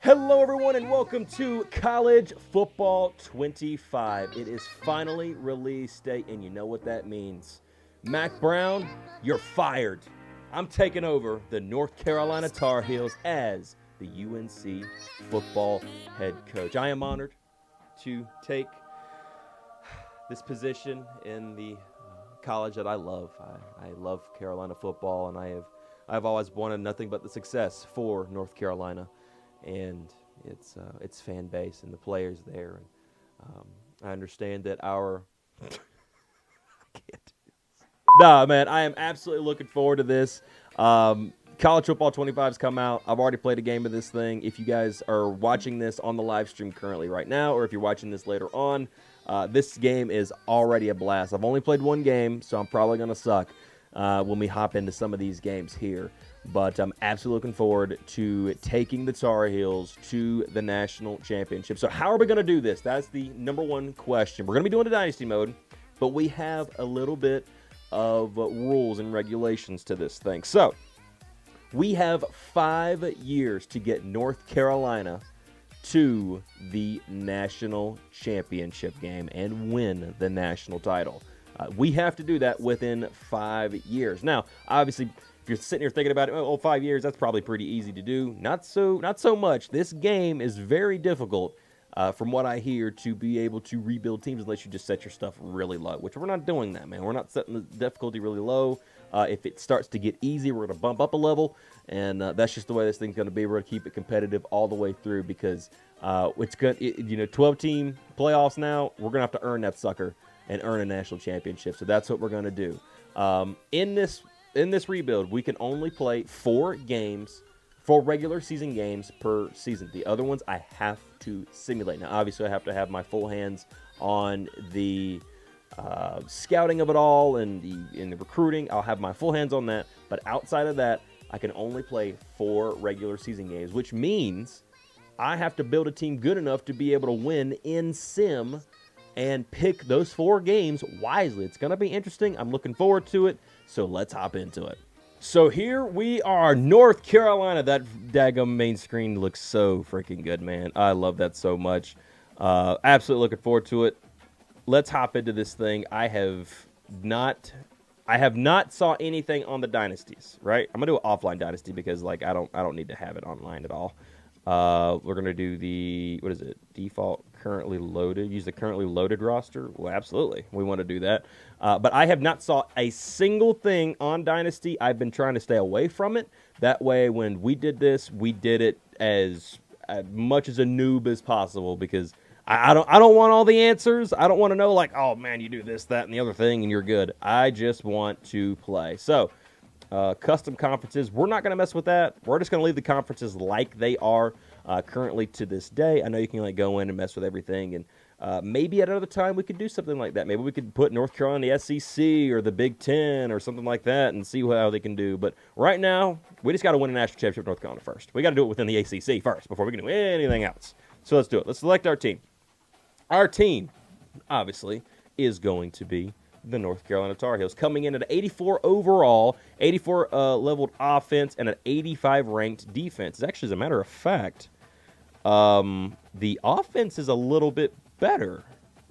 Hello, everyone, and welcome to College Football 25. It is finally release day, and you know what that means. Mac Brown, you're fired. I'm taking over the North Carolina Tar Heels as the UNC football head coach. I am honored to take this position in the college that I love. I love Carolina football, and I've always wanted nothing but the success for North Carolina and its fan base and the players there. And I understand that our I can't do this. Nah, man, I am absolutely looking forward to this. College Football 25 has come out. I've already played a game of this thing. If you guys are watching this on the live stream currently right now, or if you're watching this later on, this game is already a blast. I've only played one game, so I'm probably going to suck when we hop into some of these games here. But I'm absolutely looking forward to taking the Tar Heels to the national championship. So how are we going to do this? That's the number one question. We're going to be doing a dynasty mode, but we have a little bit of rules and regulations to this thing. So we have 5 years to get North Carolina to the national championship game and win the national title. We have to do that within 5 years. Now, obviously, if you're sitting here thinking about it, 5 years, that's probably pretty easy to do. Not so much. This game is very difficult, from what I hear, to be able to rebuild teams unless you just set your stuff really low, which we're not doing that, man. We're not setting the difficulty really low. If it starts to get easy, we're going to bump up a level, and that's just the way this thing's going to be. We're going to keep it competitive all the way through because it's good. 12-team playoffs now. We're going to have to earn that sucker and earn a national championship. So that's what we're going to do. In this rebuild, we can only play 4 regular season games per season. The other ones I have to simulate. Now, obviously, I have to have my full hands on the scouting of it all and the recruiting. I'll have my full hands on that. But outside of that, I can only play 4 regular season games, which means I have to build a team good enough to be able to win in sim and pick those 4 games wisely. It's going to be interesting. I'm looking forward to it. So let's hop into it. So here we are, North Carolina. That daggum main screen looks so freaking good, man. I love that so much. Absolutely looking forward to it. Let's hop into this thing. I have not saw anything on the dynasties, right? I'm gonna do an offline dynasty because I don't need to have it online at all. We're going to do the, default currently loaded, use the currently loaded roster. Well, absolutely. We want to do that. But I have not saw a single thing on Dynasty. I've been trying to stay away from it. That way, when we did this, we did it as much as a noob as possible because I don't want all the answers. I don't want to know oh, man, you do this, that, and the other thing, and you're good. I just want to play. So, custom conferences, we're not going to mess with that. We're just going to leave the conferences like they are currently to this day. I know you can go in and mess with everything, and maybe at another time we could do something like that. Maybe we could put North Carolina in the SEC or the Big Ten or something like that and see how they can do. But right now, we just got to win a national championship in North Carolina first. We got to do it within the ACC first before we can do anything else. So let's do it. Let's select our team. Our team, obviously, is going to be the North Carolina Tar Heels, coming in at an 84 overall, 84 leveled offense, and an 85 ranked defense. Actually, as a matter of fact, the offense is a little bit better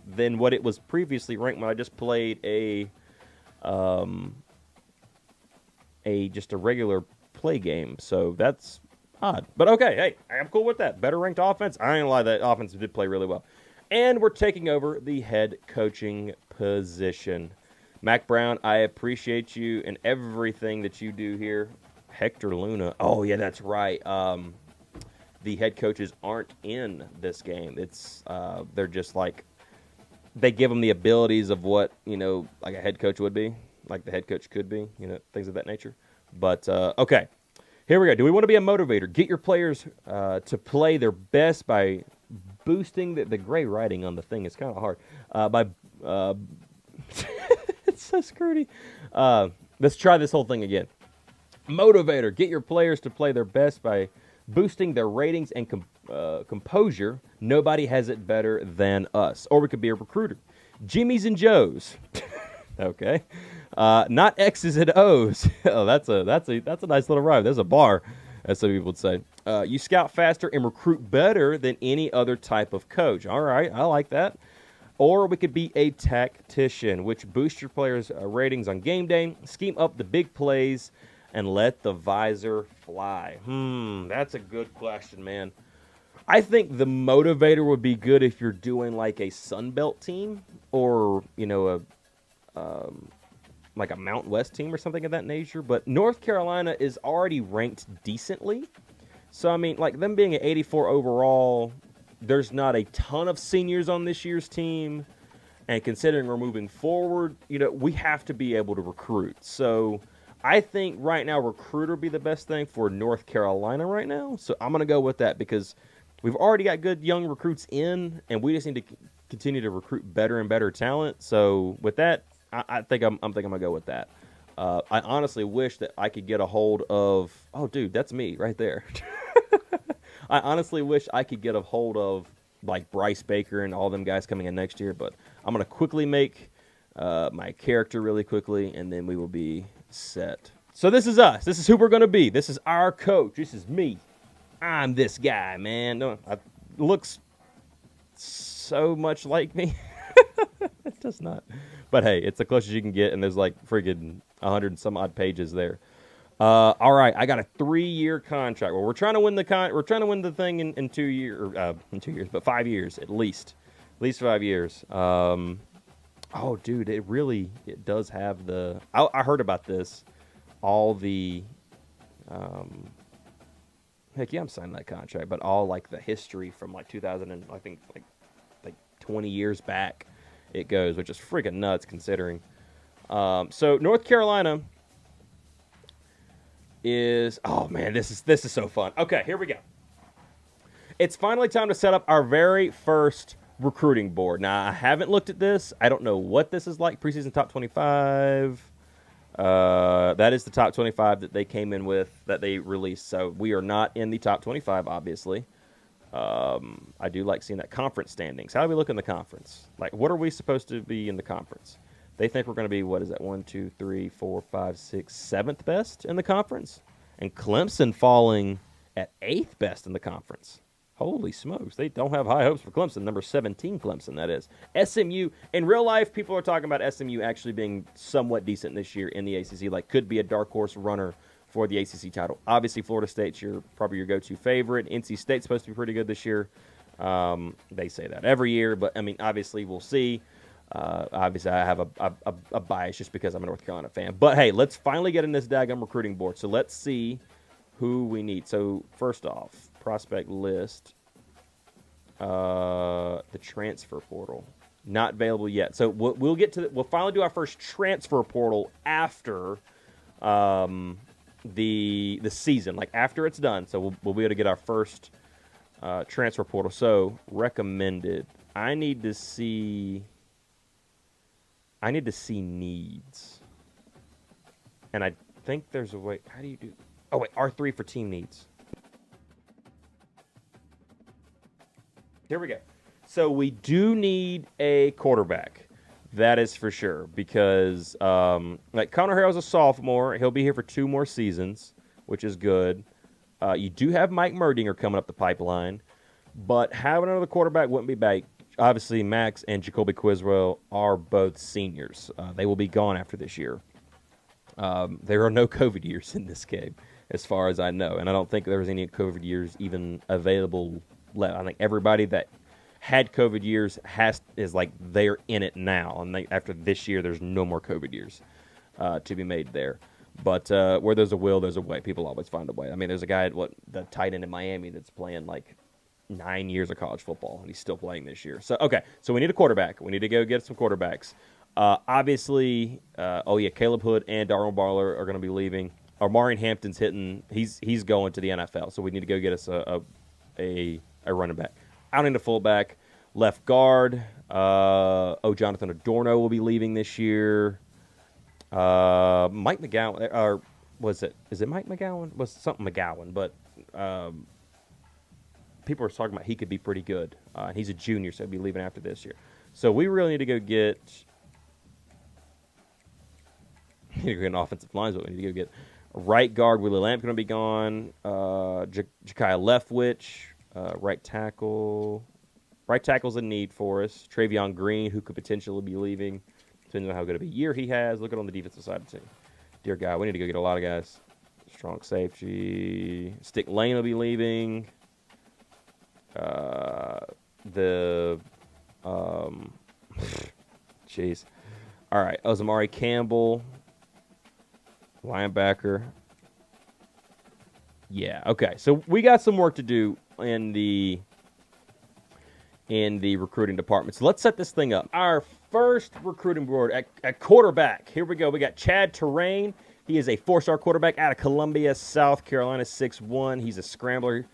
than what it was previously ranked when I just played just a regular play game. So that's odd. But okay, hey, I'm cool with that. Better ranked offense. I ain't gonna lie, that offense did play really well. And we're taking over the head coaching position. Mac Brown, I appreciate you and everything that you do here. Hector Luna. Oh, yeah, that's right. The head coaches aren't in this game. It's they're just they give them the abilities of what, a head coach would be, like the head coach could be, things of that nature. But, okay, here we go. Do we want to be a motivator? Get your players to play their best by boosting the gray writing on the thing is kind of hard. It's so screwedy. Let's try this whole thing again. Motivator. Get your players to play their best by boosting their ratings and composure. Nobody has it better than us. Or we could be a recruiter. Jimmys and Joes. Okay. Not X's and O's. Oh, that's a nice little rhyme. There's a bar. as some people would say. You scout faster and recruit better than any other type of coach. All right, I like that. Or we could be a tactician, which boosts your players' ratings on game day, scheme up the big plays, and let the visor fly. That's a good question, man. I think the motivator would be good if you're doing like a Sun Belt team or, like a Mountain West team or something of that nature. But North Carolina is already ranked decently. So, I mean, like them being an 84 overall, there's not a ton of seniors on this year's team. And considering we're moving forward, we have to be able to recruit. So I think right now recruiter would be the best thing for North Carolina right now. So I'm going to go with that because we've already got good young recruits in, and we just need to continue to recruit better and better talent. So with that, I think I'm going to go with that. I honestly wish that I could get a hold of – oh, dude, that's me right there. I honestly wish I could get a hold of like Bryce Baker and all them guys coming in next year, but I'm going to quickly make my character really quickly, and then we will be set. So this is us. This is who we're going to be. This is our coach. This is me. I'm this guy, man. No, looks so much like me. It does not. But hey, it's the closest you can get, and there's like friggin' 100 and some odd pages there. All right, I got a 3-year contract. Well, we're trying to win the thing in 2 years, in 2 years, but 5 years at least 5 years. Oh, dude, it does have the. I heard about this. All the, heck yeah, I'm signing that contract. But all like the history from like 2000 and I think like 20 years back, it goes, which is freaking nuts considering. So North Carolina is, oh man, this is so fun. Okay, here we go. It's finally time to set up our very first recruiting board. Now, I haven't looked at this. I don't know what this is like. Preseason top 25. That is the top 25 that they came in with, that they released. So we are not in the top 25, obviously. I do like seeing that conference standings. How do we look in the conference? Like, what are we supposed to be in the conference? They think we're going to be, what is that, 1, 2, 3, 4, 5, 6, 7th best in the conference? And Clemson falling at 8th best in the conference. Holy smokes. They don't have high hopes for Clemson. Number 17 Clemson, that is. SMU, in real life, people are talking about SMU actually being somewhat decent this year in the ACC, like could be a dark horse runner for the ACC title. Obviously, Florida State's probably your go-to favorite. NC State's supposed to be pretty good this year. They say that every year, but, I mean, obviously, we'll see. Obviously, I have a bias just because I'm a North Carolina fan. But, hey, let's finally get in this daggum recruiting board. So let's see who we need. So, first off, prospect list, the transfer portal, not available yet. So we'll get to we'll finally do our first transfer portal after the season, like after it's done. So we'll be able to get our first transfer portal. So recommended. I need to see needs, and I think there's a way. How do you do? Oh wait, R3 for team needs. Here we go. So we do need a quarterback. That is for sure. Because like Connor Harrell's a sophomore. He'll be here for 2 more seasons, which is good. You do have Mike Merdinger coming up the pipeline. But having another quarterback wouldn't be bad. Obviously, Max and Jacoby Quizwell are both seniors. They will be gone after this year. There are no COVID years in this game, as far as I know. And I don't think there was any COVID years even available. I think everybody that had COVID years is like they're in it now, and after this year, there's no more COVID years to be made there. But where there's a will, there's a way. People always find a way. I mean, there's a guy the tight end in Miami that's playing like 9 years of college football, and he's still playing this year. So okay, so we need a quarterback. We need to go get some quarterbacks. Obviously, Caleb Hood and Darren Barler are going to be leaving. Marion Hampton's hitting. He's going to the NFL, so we need to go get us a running back. I don't need a fullback. Left guard. Jonathan Adorno will be leaving this year. Mike McGowan, or was it? Is it Mike McGowan? Was something McGowan? But people are talking about he could be pretty good. He's a junior, so he'll be leaving after this year. So we really need to go get. An offensive line. Is what we need to go get. Right guard, Willie Lamp going to be gone. Ja'Kai Leftwich, right tackle. Right tackle's a need for us. Travion Green, who could potentially be leaving, depending on how good of a year he has. Look at on the defensive side of the team. Dear God, we need to go get a lot of guys. Strong safety. Stick Lane will be leaving. Jeez. All right, Ozamari Campbell, linebacker. Yeah, okay. So we got some work to do in the recruiting department. So let's set this thing up. Our first recruiting board at quarterback. Here we go. We got Chad Terrain. He is a 4-star quarterback out of Columbia, South Carolina, 6'1". He's a scrambler.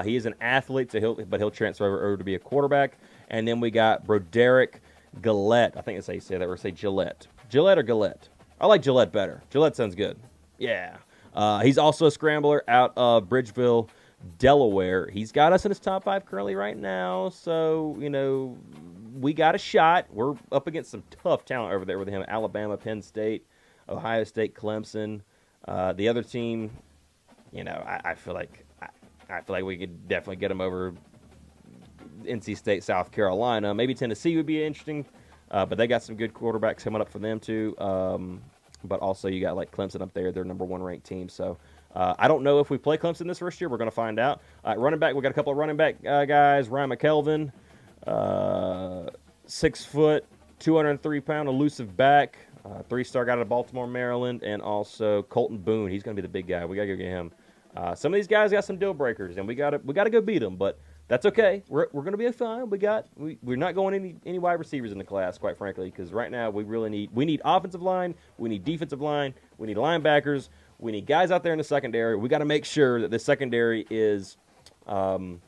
He is an athlete, so he'll transfer over to be a quarterback. And then we got Broderick Gillette. I think that's how you say that. Or say Gillette. Gillette or Gillette? I like Gillette better. Gillette sounds good. Yeah. He's also a scrambler out of Bridgeville, Delaware. He's got us in his top 5 currently right now. So, we got a shot. We're up against some tough talent over there with him. Alabama, Penn State, Ohio State, Clemson. The other team, I feel like we could definitely get him over NC State, South Carolina. Maybe Tennessee would be interesting, but they got some good quarterbacks coming up for them too. But also you got like Clemson up there. They're number 1 ranked team. So I don't know if we play Clemson this first year. We're going to find out. Running back, we got a couple of running back guys. Ryan McKelvin, 6 foot, 203-pound elusive back. 3-star guy out of Baltimore, Maryland, and also Colton Boone. He's going to be the big guy. We got to go get him. Some of these guys got some deal breakers, and we got to go beat them. But that's okay. We're going to be fine. We're not going any wide receivers in the class, quite frankly, because right now we need offensive line, we need defensive line, we need linebackers, we need guys out there in the secondary. We got to make sure that the secondary is ironed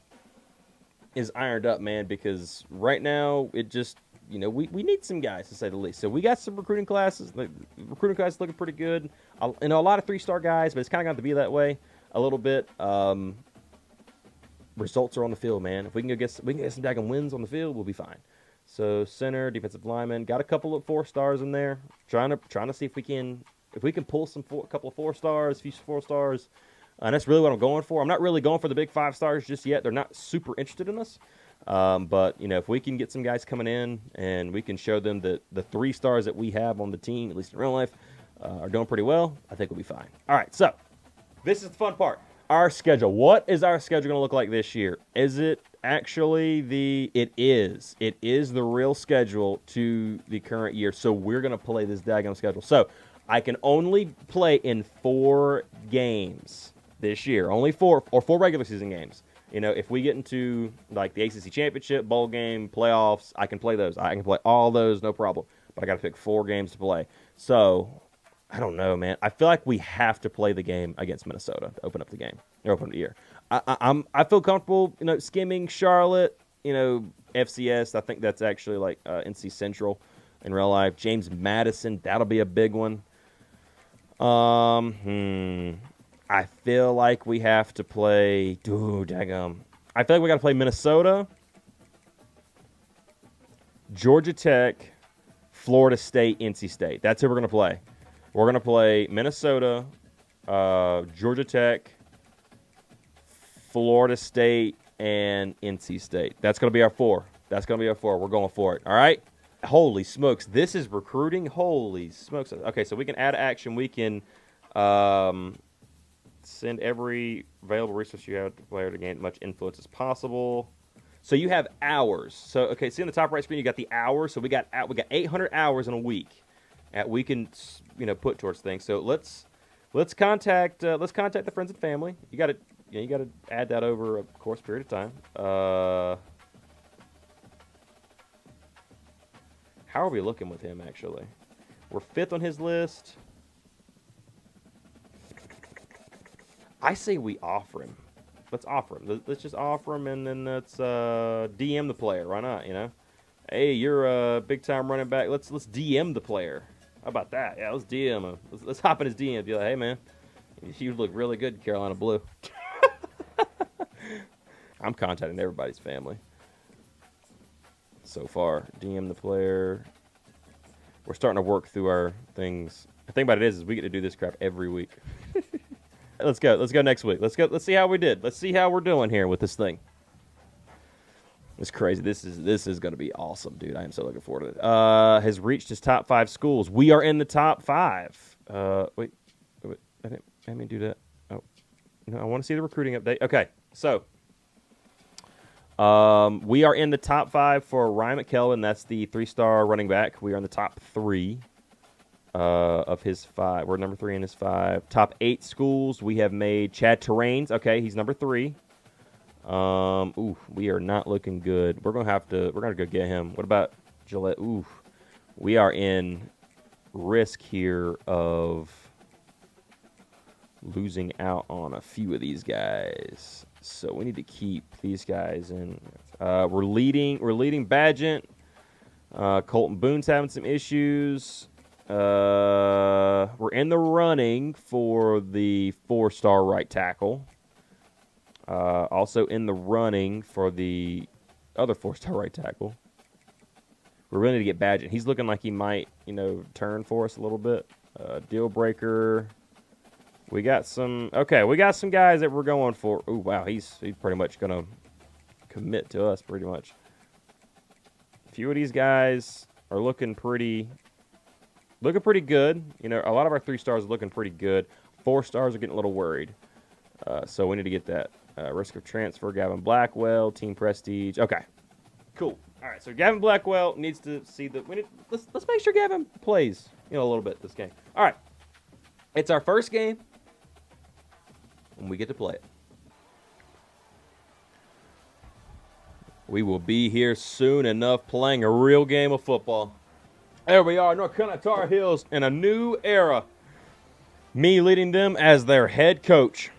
up, man, because right now it just. We need some guys, to say the least. So we got some recruiting classes. The recruiting class is looking pretty good. A lot of 3-star guys, but it's kind of got to be that way a little bit. Results are on the field, man. If we can get some daggone wins on the field, we'll be fine. So center, defensive lineman, got a couple of 4-stars in there. Trying to see if we can pull a couple of 4-stars, a few 4-stars. And that's really what I'm going for. I'm not really going for the big 5 stars just yet. They're not super interested in us. But, if we can get some guys coming in and we can show them that the 3 stars that we have on the team, at least in real life, are doing pretty well, I think we'll be fine. All right, so this is the fun part. Our schedule. What is our schedule going to look like this year? Is it actually it is the real schedule to the current year. So we're going to play this daggone schedule. So I can only play in 4 games this year. Only 4 regular season games. If we get into like the ACC championship, bowl game, playoffs, I can play those. I can play all those, no problem. But I got to pick 4 games to play. So I don't know, man. I feel like we have to play the game against Minnesota to open up the game or open up the year. I feel comfortable, skimming Charlotte, FCS. I think that's actually like NC Central in real life. James Madison, that'll be a big one. I feel like we have to play. Dude, daggum. I feel like we got to play Minnesota, Georgia Tech, Florida State, NC State. That's who we're going to play. We're going to play Minnesota, Georgia Tech, Florida State, and NC State. That's going to be our 4. We're going for it. All right? Holy smokes. This is recruiting. Holy smokes. Okay, so we can add action. We can send every available resource you have to player to gain as much influence as possible. So you have hours. So, okay, see on the top right screen, you got the hours. So we got 800 hours in a week that we can, put towards things. So let's contact the friends and family. You got to add that over a course period of time. How are we looking with him, actually? We're 5th on his list. I say we offer him. Let's offer him. Let's just offer him, and then let's DM the player. Why not, Hey, you're a big-time running back. Let's DM the player. How about that? Yeah, let's DM him. Let's hop in his DM. Be like, hey, man, you look really good in Carolina Blue. I'm contacting everybody's family. So far, DM the player. We're starting to work through our things. The thing about it is we get to do this crap every week. Let's go. Let's go next week. Let's go. Let's see how we did. Let's see how we're doing here with this thing. It's crazy. This is going to be awesome, dude. I am so looking forward to it. Has reached his top 5 schools. We are in the top 5. Wait. I didn't do that. Oh, no. I want to see the recruiting update. Okay, so we are in the top 5 for Ryan McKellen. That's the 3-star running back. We are in the top 3 of his 5. We're number 3 in his 5. Top 8 schools. We have made Chad Terrains. Okay, he's number 3. We are not looking good. We're gonna go get him. What about Gillette? We are in risk here of losing out on a few of these guys. So we need to keep these guys in. We're leading Badgett. Colton Boone's having some issues. We're in the running for the 4-star right tackle. Also in the running for the other 4-star right tackle. We're really need to get Badgett. He's looking like he might, turn for us a little bit. Deal breaker. We got some guys that we're going for. Oh, wow, he's pretty much going to commit to us pretty much. A few of these guys are looking pretty good. A lot of our 3-stars are looking pretty good. 4-stars are getting a little worried. So we need to get that. Risk of transfer, Gavin Blackwell, team prestige. Okay, cool. All right, so Gavin Blackwell needs to see let's make sure Gavin plays, a little bit this game. All right, it's our first game, and we get to play it. We will be here soon enough playing a real game of football. There we are, North Carolina Tar Heels in a new era. Me leading them as their head coach.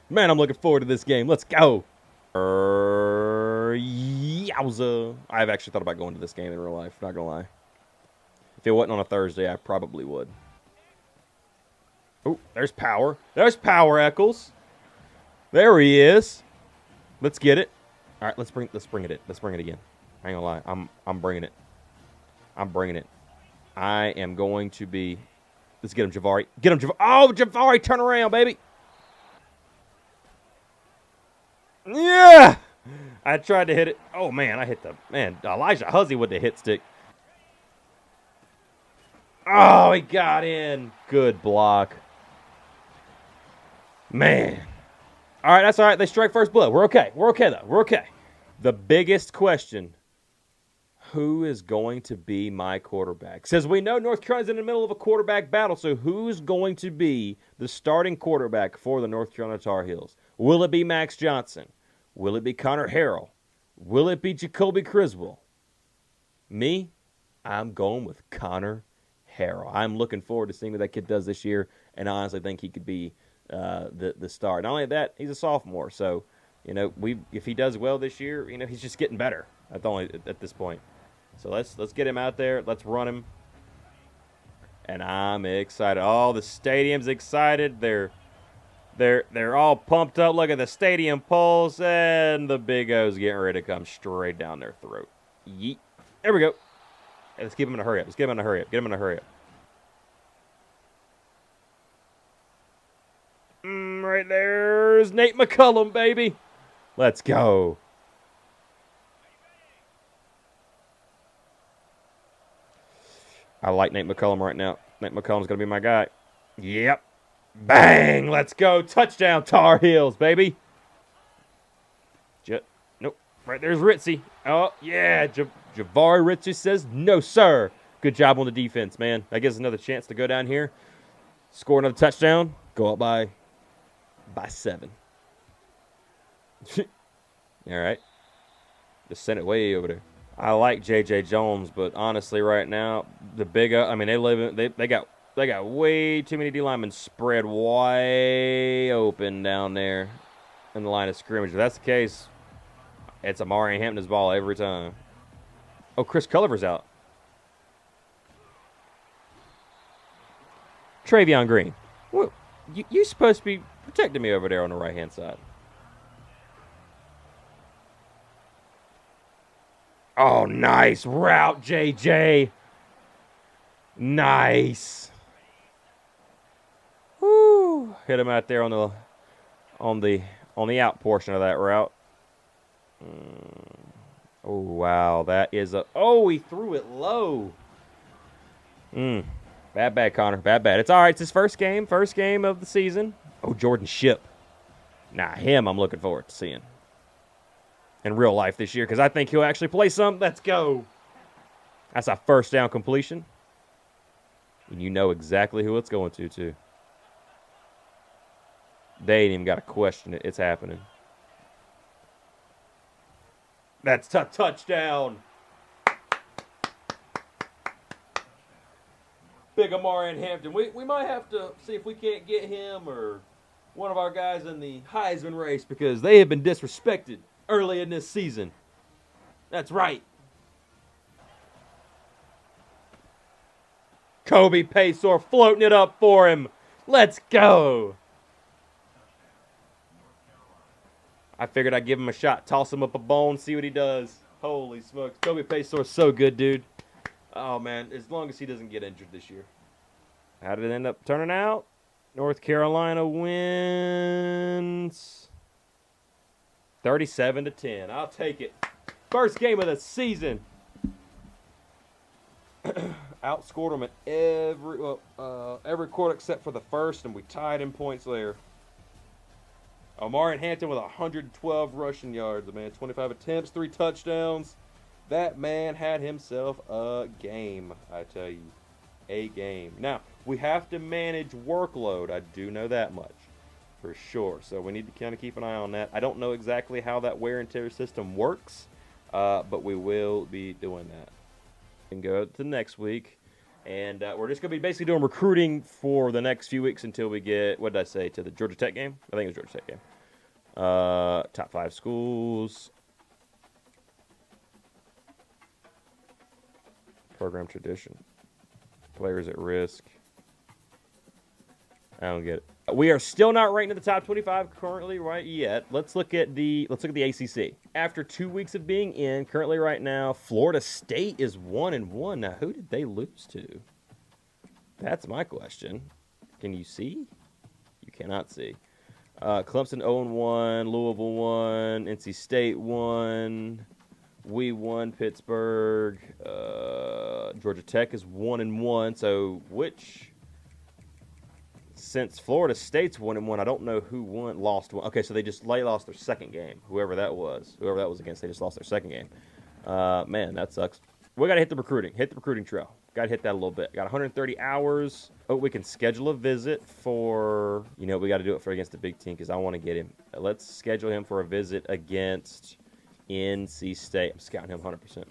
Man, I'm looking forward to this game. Let's go. Yowza. I've actually thought about going to this game in real life, not going to lie. If it wasn't on a Thursday, I probably would. Oh, there's power. There's power, Eccles. There he is. Let's get it. All right, let's bring it in. Let's bring it again. I ain't going to lie. I'm bringing it. I'm bringing it. I am going to be. Let's get him, Javari. Get him, Javari. Oh, Javari, turn around, baby. Yeah! I tried to hit it. Oh, man, I hit Elijah Huzzy with the hit stick. Oh, he got in. Good block. Man. All right, that's all right. They strike first blood. We're okay. We're okay, though. We're okay. The biggest question, who is going to be my quarterback? Says we know North Carolina's in the middle of a quarterback battle, so who's going to be the starting quarterback for the North Carolina Tar Heels? Will it be Max Johnson? Will it be Connor Harrell? Will it be Jacoby Criswell? Me, I'm going with Connor Harrell. I'm looking forward to seeing what that kid does this year, and I honestly think he could be the star. Not only that, he's a sophomore, so if he does well this year, he's just getting better at this point. So let's get him out there. Let's run him, and I'm excited. Oh, the stadium's excited. They're all pumped up. Look at the stadium pulse, and the Big O's getting ready to come straight down their throat. Yeet. There we go. Hey, let's keep him in a hurry up. Let's get him in a hurry up. Get him in a hurry up. Right there's Nate McCullum, baby. Let's go. I like Nate McCullum right now. Nate McCullum's going to be my guy. Yep. Bang! Let's go. Touchdown, Tar Heels, baby. Nope. Right there's Ritzy. Oh, yeah. Javari Ritzy says, no, sir. Good job on the defense, man. That gives us another chance to go down here, score another touchdown, go up by 7. All right. Just send it way over there. I like J.J. Jones, but honestly, right now, the Big O, they got way too many D linemen spread wide open down there in the line of scrimmage. If that's the case, it's Amari Hampton's ball every time. Oh, Chris Culliver's out. Travion Green. Well, you're supposed to be protecting me over there on the right-hand side. Oh, nice route, JJ. Nice. Woo. hit him out there on the out portion of that route. Oh wow, that is a. Oh, he threw it low. Bad, Connor. Bad. It's all right. It's his first game of the season. Oh, Jordan Ship. Nah, him I'm looking forward to seeing in real life this year because I think he'll actually play some. Let's go. That's a first down completion. And you know exactly who it's going to, too. They ain't even got to question it. It's happening. That's a touchdown. Big Amari in Hampton. We might have to see if we can't get him or one of our guys in the Heisman race because they have been disrespected early in this season. That's right. Kobe Paysor floating it up for him. Let's go. I figured I'd give him a shot, toss him up a bone, see what he does. Holy smokes. Kobe Paysor's so good, dude. Oh, man, as long as he doesn't get injured this year. How did it end up turning out? North Carolina wins 37-10. I'll take it. First game of the season. Outscored them at every quarter except for the first, and we tied in points there. Amari Hampton with 112 rushing yards, man. 25 attempts, 3 touchdowns. That man had himself a game, I tell you. A game. Now, we have to manage workload. I do know that much for sure. So we need to kind of keep an eye on that. I don't know exactly how that wear and tear system works, but we will be doing that. And go to next week. And we're just going to be basically doing recruiting for the next few weeks until we get, what did I say, to the Georgia Tech game? I think it was Georgia Tech game. Top 5 schools. Program tradition. Players at risk. I don't get it. We are still not ranked in the top 25 currently right yet. Let's look at the ACC. After 2 weeks of being in, currently right now, Florida State is 1-1. Now, who did they lose to? That's my question. Can you see? You cannot see. Clemson 0-1, Louisville 1, NC State 1. We won Pittsburgh. Georgia Tech is 1-1. So since Florida State's 1-1, I don't know who lost one. Okay, so they lost their second game. Whoever that was against, they just lost their second game. Man, that sucks. We got to hit the recruiting trail. Got to hit that a little bit. Got 130 hours. Oh, we can schedule a visit for, we got to do it against the big team because I want to get him. Let's schedule him for a visit against NC State. I'm scouting him 100%.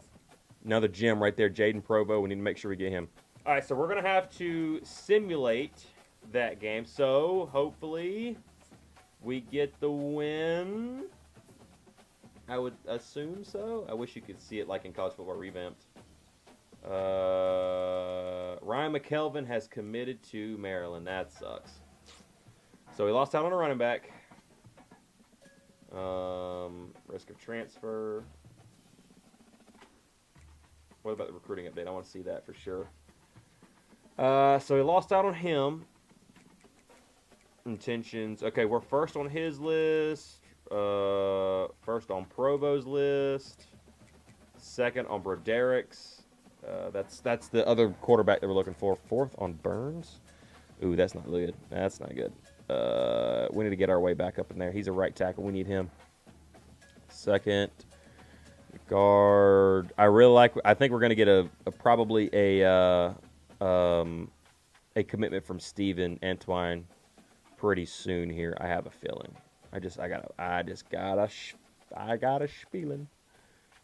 Another gem right there, Jaden Provo. We need to make sure we get him. All right, so we're going to have to simulate that game. So hopefully we get the win. I would assume so. I wish you could see it like in college football revamped. Ryan McKelvin has committed to Maryland. That sucks. So he lost out on a running back. Risk of transfer. What about the recruiting update? I want to see that for sure. So he lost out on him. Intentions. Okay, we're first on his list. First on Provo's list. Second on Broderick's. That's the other quarterback that we're looking for. Fourth on Burns. Ooh, that's not good. That's not good. We need to get our way back up in there. He's a right tackle. We need him. Second guard. I think we're going to get probably a commitment from Steven Antwine pretty soon here. I have a feeling. I got a feeling.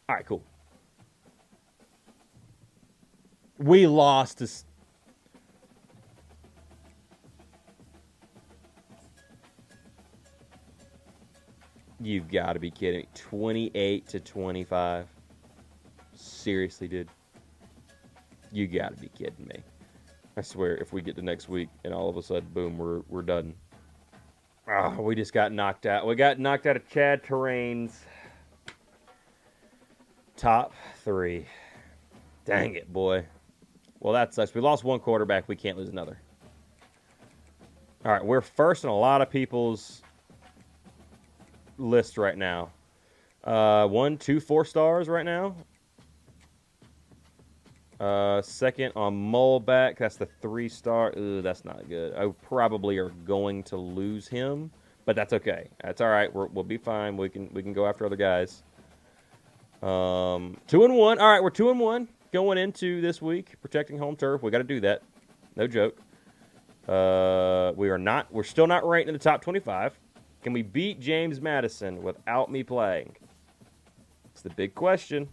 All right, cool. We lost to. You've got to be kidding me. 28-25. Seriously, dude. You got to be kidding me. I swear, if we get to next week and all of a sudden, boom, we're done. We just got knocked out. We got knocked out of Chad Terrain's top 3. Dang it, boy. Well, that sucks. We lost one quarterback. We can't lose another. All right, we're first in a lot of people's list right now. 1, 2, 4 stars right now. Second on Mullback, that's the 3-star. Ooh, that's not good. I probably are going to lose him, but that's okay. That's all right. We'll be fine. We can go after other guys. 2-1. All right, we're 2-1 going into this week, protecting home turf. We got to do that. No joke. We're still not ranked in the top 25. Can we beat James Madison without me playing? It's the big question.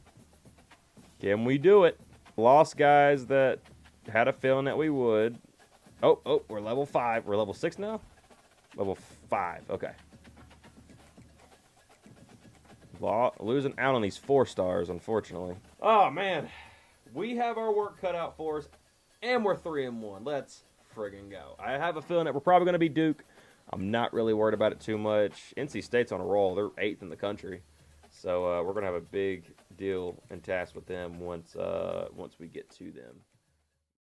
Can we do it? Lost guys that had a feeling that we would. Oh, we're level 5. We're level 6 now? Level 5. Okay. Losing out on these 4 stars, unfortunately. Oh, man. We have our work cut out for us, and we're 3-1. Let's friggin' go. I have a feeling that we're probably going to be Duke. I'm not really worried about it too much. NC State's on a roll. They're 8th in the country. So we're going to have a big deal and task with them once we get to them.